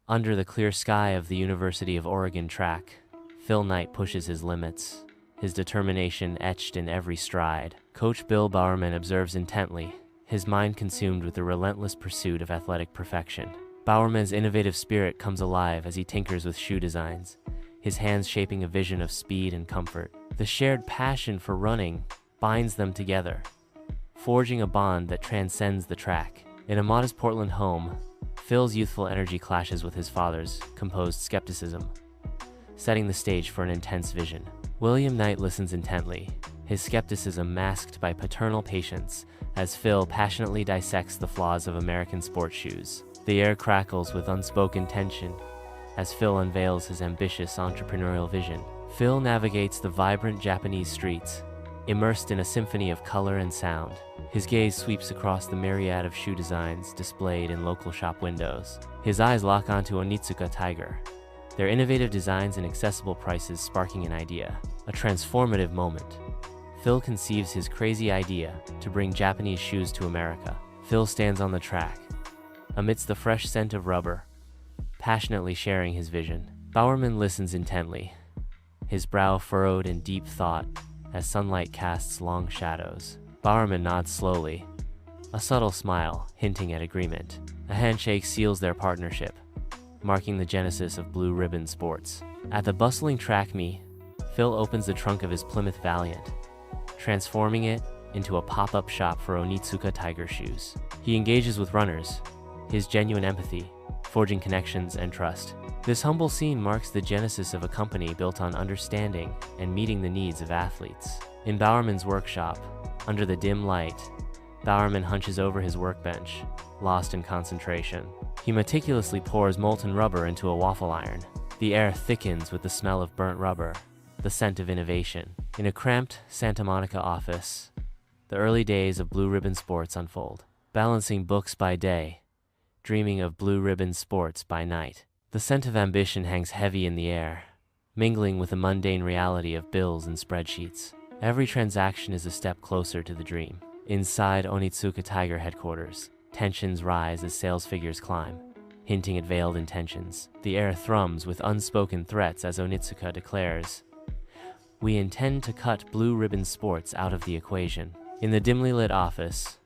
Under the clear sky of the University of Oregon track, Phil Knight pushes his limits, his determination etched in every stride. Coach Bill Bowerman observes intently, his mind consumed with the relentless pursuit of athletic perfection. Bowerman's innovative spirit comes alive as he tinkers with shoe designs, his hands shaping a vision of speed and comfort. The shared passion for running binds them together, forging a bond that transcends the track. In a modest Portland home, Phil's youthful energy clashes with his father's composed skepticism, setting the stage for an intense vision. William Knight listens intently, his skepticism masked by paternal patience as Phil passionately dissects the flaws of American sports shoes. The air crackles with unspoken tension as Phil unveils his ambitious entrepreneurial vision. Phil navigates the vibrant Japanese streets, immersed in a symphony of color and sound. His gaze sweeps across the myriad of shoe designs displayed in local shop windows. His eyes lock onto Onitsuka Tiger, their innovative designs and accessible prices sparking an idea. A transformative moment. Phil conceives his crazy idea to bring Japanese shoes to America. Phil stands on the track, amidst the fresh scent of rubber, passionately sharing his vision. Bowerman listens intently, his brow furrowed in deep thought as sunlight casts long shadows. Bowerman nods slowly, a subtle smile hinting at agreement. A handshake seals their partnership, marking the genesis of Blue Ribbon Sports. At the bustling track meet, Phil opens the trunk of his Plymouth Valiant, transforming it into a pop-up shop for Onitsuka Tiger shoes. He engages with runners, his genuine empathy, forging connections and trust. This humble scene marks the genesis of a company built on understanding and meeting the needs of athletes. In Bowerman's workshop, under the dim light, Bowerman hunches over his workbench, lost in concentration. He meticulously pours molten rubber into a waffle iron. The air thickens with the smell of burnt rubber, the scent of innovation. In a cramped Santa Monica office, the early days of Blue Ribbon Sports unfold. Balancing books by day, dreaming of Blue Ribbon Sports by night. The scent of ambition hangs heavy in the air, mingling with the mundane reality of bills and spreadsheets. Every transaction is a step closer to the dream. Inside Onitsuka Tiger headquarters, tensions rise as sales figures climb, hinting at veiled intentions. The air thrums with unspoken threats as Onitsuka declares, "We intend to cut Blue Ribbon Sports out of the equation." In the dimly lit office,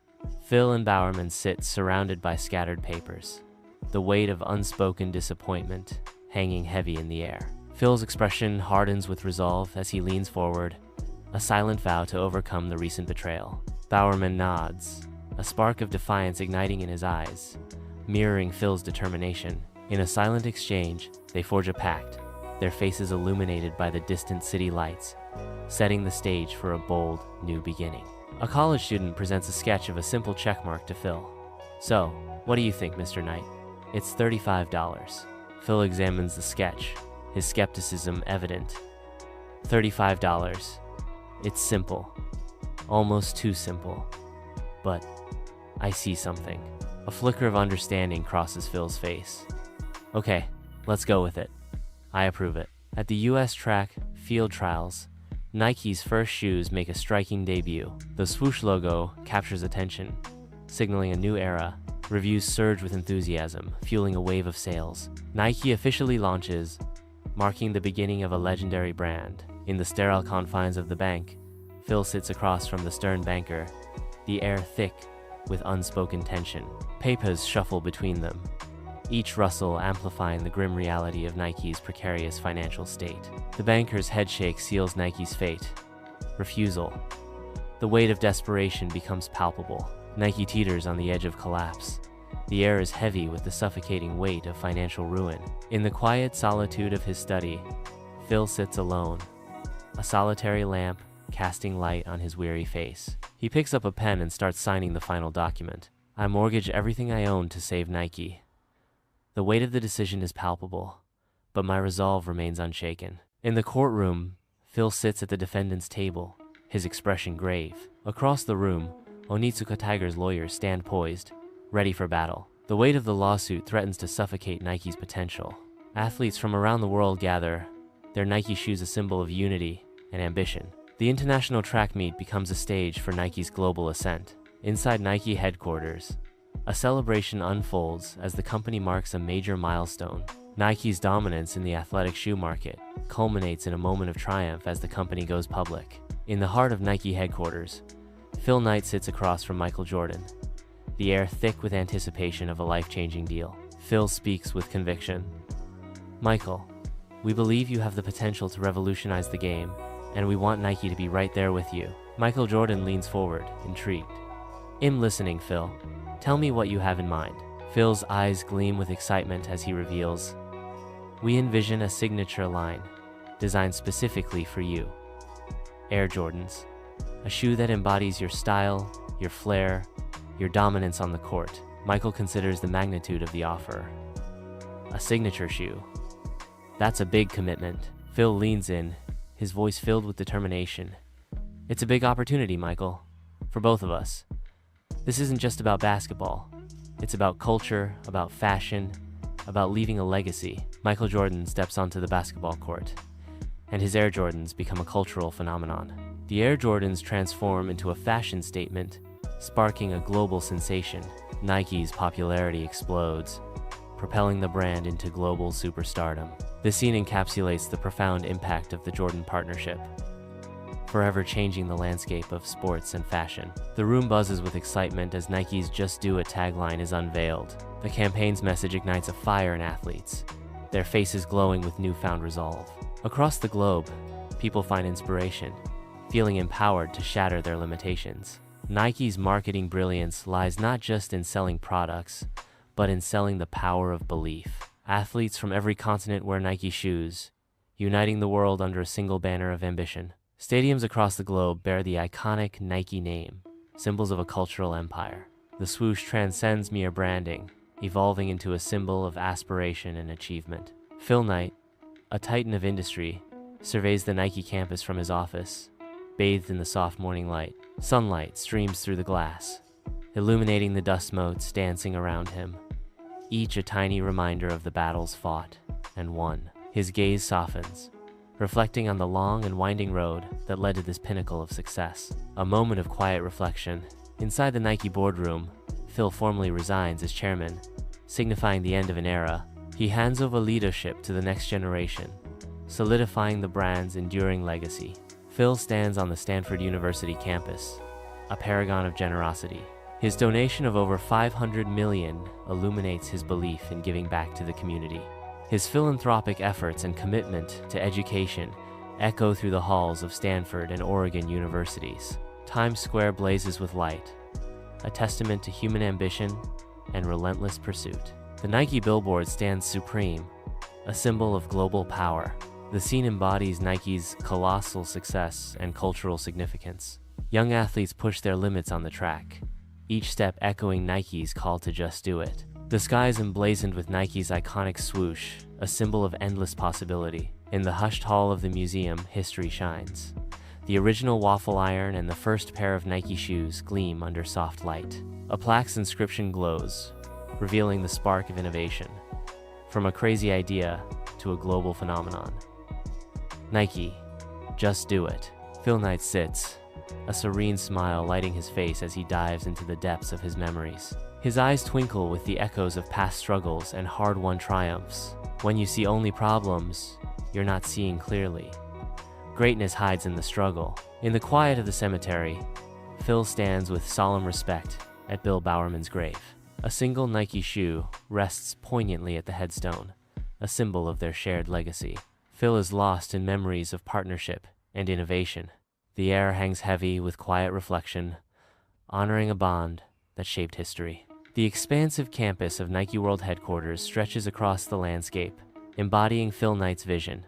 Phil and Bowerman sit surrounded by scattered papers, the weight of unspoken disappointment hanging heavy in the air. Phil's expression hardens with resolve as he leans forward, a silent vow to overcome the recent betrayal. Bowerman nods, a spark of defiance igniting in his eyes, mirroring Phil's determination. In a silent exchange, they forge a pact, their faces illuminated by the distant city lights, setting the stage for a bold, new beginning. A college student presents a sketch of a simple checkmark to Phil. "So, what do you think, Mr. Knight?" "It's $35. Phil examines the sketch, his skepticism evident. $35. It's simple. Almost too simple. But I see something. A flicker of understanding crosses Phil's face. "Okay, let's go with it. I approve it." At the US track field trials, Nike's first shoes make a striking debut. The swoosh logo captures attention, signaling a new era. Reviews surge with enthusiasm, fueling a wave of sales. Nike officially launches, marking the beginning of a legendary brand. In the sterile confines of the bank, Phil sits across from the stern banker, the air thick with unspoken tension. Papers shuffle between them, each rustle amplifying the grim reality of Nike's precarious financial state. The banker's headshake seals Nike's fate. Refusal. The weight of desperation becomes palpable. Nike teeters on the edge of collapse. The air is heavy with the suffocating weight of financial ruin. In the quiet solitude of his study, Phil sits alone, a solitary lamp casting light on his weary face. He picks up a pen and starts signing the final document. "I mortgage everything I own to save Nike." The weight of the decision is palpable, but my resolve remains unshaken. In the courtroom, Phil sits at the defendant's table, his expression grave. Across the room, Onitsuka Tiger's lawyers stand poised, ready for battle. The weight of the lawsuit threatens to suffocate Nike's potential. Athletes from around the world gather, their Nike shoes a symbol of unity and ambition. The international track meet becomes a stage for Nike's global ascent. Inside Nike headquarters, A celebration unfolds as the company marks a major milestone. Nike's dominance in the athletic shoe market culminates in a moment of triumph as the company goes public. In the heart of Nike headquarters, Phil Knight sits across from Michael Jordan, the air thick with anticipation of a life-changing deal. Phil speaks with conviction. "Michael, we believe you have the potential to revolutionize the game, and we want Nike to be right there with you." Michael Jordan leans forward, intrigued. "I'm listening, Phil. Tell me what you have in mind." Phil's eyes gleam with excitement as he reveals, "We envision a signature line, designed specifically for you. Air Jordans. A shoe that embodies your style, your flair, your dominance on the court." Michael considers the magnitude of the offer. A signature shoe. That's a big commitment. Phil leans in, his voice filled with determination. "It's a big opportunity, Michael. For both of us. This isn't just about basketball. It's about culture, about fashion, about leaving a legacy." Michael Jordan steps onto the basketball court, and his Air Jordans become a cultural phenomenon. The Air Jordans transform into a fashion statement, sparking a global sensation. Nike's popularity explodes, propelling the brand into global superstardom. The scene encapsulates the profound impact of the Jordan partnership, forever changing the landscape of sports and fashion. The room buzzes with excitement as Nike's "Just Do It" tagline is unveiled. The campaign's message ignites a fire in athletes, their faces glowing with newfound resolve. Across the globe, people find inspiration, feeling empowered to shatter their limitations. Nike's marketing brilliance lies not just in selling products, but in selling the power of belief. Athletes from every continent wear Nike shoes, uniting the world under a single banner of ambition. Stadiums across the globe bear the iconic Nike name, symbols of a cultural empire. The swoosh transcends mere branding, evolving into a symbol of aspiration and achievement. Phil Knight, a titan of industry, surveys the Nike campus from his office, bathed in the soft morning light. Sunlight streams through the glass, illuminating the dust motes dancing around him, each a tiny reminder of the battles fought and won. His gaze softens, reflecting on the long and winding road that led to this pinnacle of success. A moment of quiet reflection. Inside the Nike boardroom, Phil formally resigns as chairman, signifying the end of an era. He hands over leadership to the next generation, solidifying the brand's enduring legacy. Phil stands on the Stanford University campus, a paragon of generosity. His donation of over $500 million illuminates his belief in giving back to the community. His philanthropic efforts and commitment to education echo through the halls of Stanford and Oregon universities. Times Square blazes with light, a testament to human ambition and relentless pursuit. The Nike billboard stands supreme, a symbol of global power. The scene embodies Nike's colossal success and cultural significance. Young athletes push their limits on the track, each step echoing Nike's call to just do it. The sky is emblazoned with Nike's iconic swoosh, a symbol of endless possibility. In the hushed hall of the museum, history shines. The original waffle iron and the first pair of Nike shoes gleam under soft light. A plaque's inscription glows, revealing the spark of innovation, from a crazy idea to a global phenomenon. Nike, just do it. Phil Knight sits, a serene smile lighting his face as he dives into the depths of his memories. His eyes twinkle with the echoes of past struggles and hard-won triumphs. When you see only problems, you're not seeing clearly. Greatness hides in the struggle. In the quiet of the cemetery, Phil stands with solemn respect at Bill Bowerman's grave. A single Nike shoe rests poignantly at the headstone, a symbol of their shared legacy. Phil is lost in memories of partnership and innovation. The air hangs heavy with quiet reflection, honoring a bond that shaped history. The expansive campus of Nike World Headquarters stretches across the landscape, embodying Phil Knight's vision.